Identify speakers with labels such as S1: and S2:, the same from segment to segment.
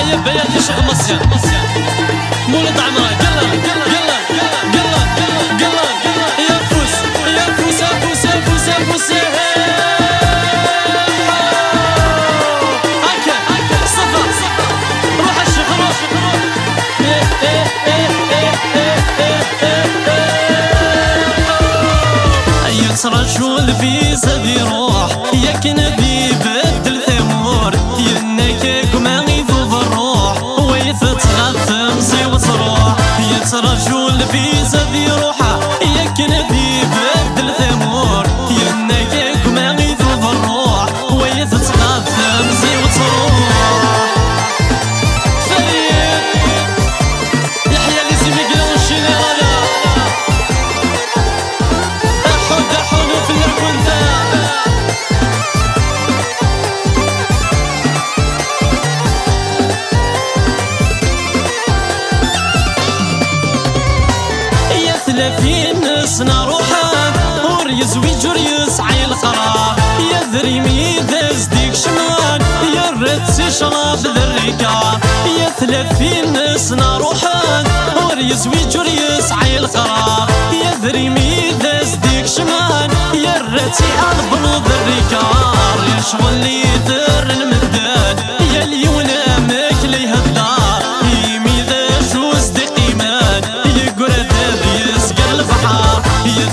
S1: هيا بياتي شيخ مصيان مولد عمران يلا يلا يلا يلا يا فوس يا فوس يا فوس يا فوس يا فوس هكا صفا روح الشيخ روح رجل في زبي روح ياك نبي بدل ثمور ينك ما يذوب الروح ويتغثم زي وتروح رجل في زبي روحه ياك نبي بدل ثمور ينك ما يذوب الروح ويتغثم زي وتروح فريد يحيى لازم يقلو الجنرال ثلاثين سنة روحه وريز ويجريس عيل قرار يا ذريمي داز ديك شمال يا الرد شراب ذريكا يا 30 سنة روحه وريز ويجريس عيل قرار يا ذريمي داز ديك شمال يا الرد أضبنو ذريكار يا شغل لي در المداد يا اللي ونامك ليه الدار يمي ذا جوز دي قيمان يقرد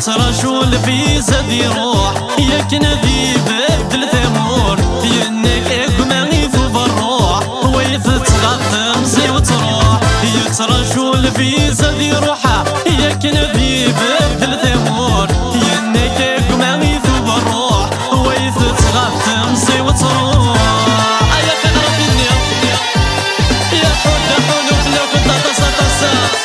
S1: يترجل في زدي روح ياك نبي بدل ثمور ينك ما يذوب الروح ويتغثم زي وتروح يترجل في زدي روحه ياك نبي بدل ثمور ينك ما يذوب الروح ويتغثم زي وتروح يا خضرة في النير يا حول حول فلوك تطسا تطسا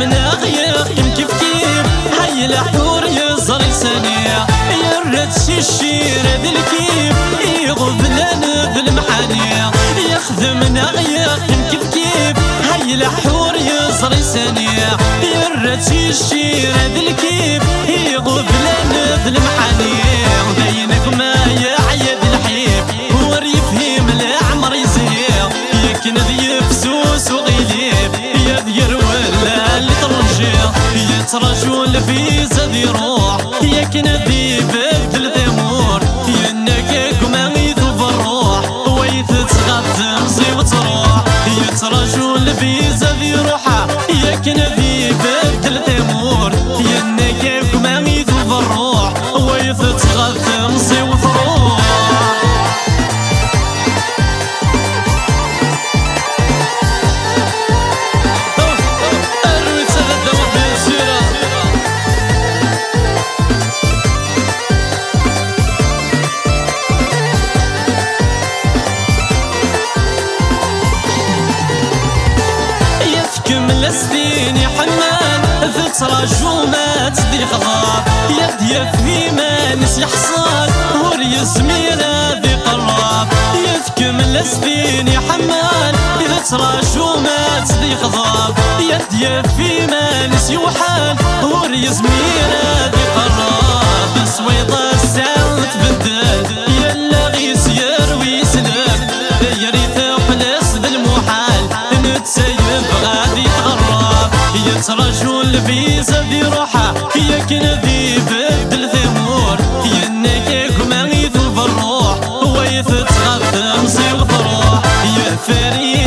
S1: من غير كيف كيف هاي الحور يزر سنيع يرد الشير ذي الكيف يغض لنا ذي المحانيع يخدم غير كيف كيف هاي الحور يزر سنيع يرد الشير ذي الكيف يغض لنا ذي المحانيع بينك ما يعيد الحيف وريف هيم العمر يزيع يكن ذي فسوس وغيليب يذير ولا يترجل في زدي روح ياك نبي بدل ثمور ينك ما يذوب الروح ويتغثم زي وتروح يترجل في زدي روحه ياك نبي بدل ثمور ينك ما يذوب الروح ويتغثم زي وتروح لستين يا حنان فترجمات دي خضار يد في مانس يحصل وريس ميرا ذي قرار يفكم لستين يا حنان فترجمات دي خضار يد في مانس يوحال وريس ميرا ذي قرار بسويضة الساوت بدل يلا غيس يروي سلام يا ريت وحلس ذي المحال نتسيب غادي يترجل في زدي روحه ياك نبي بدل ثمور ينك ما يذوب الروح ويتغثم زي وتروح يا فريد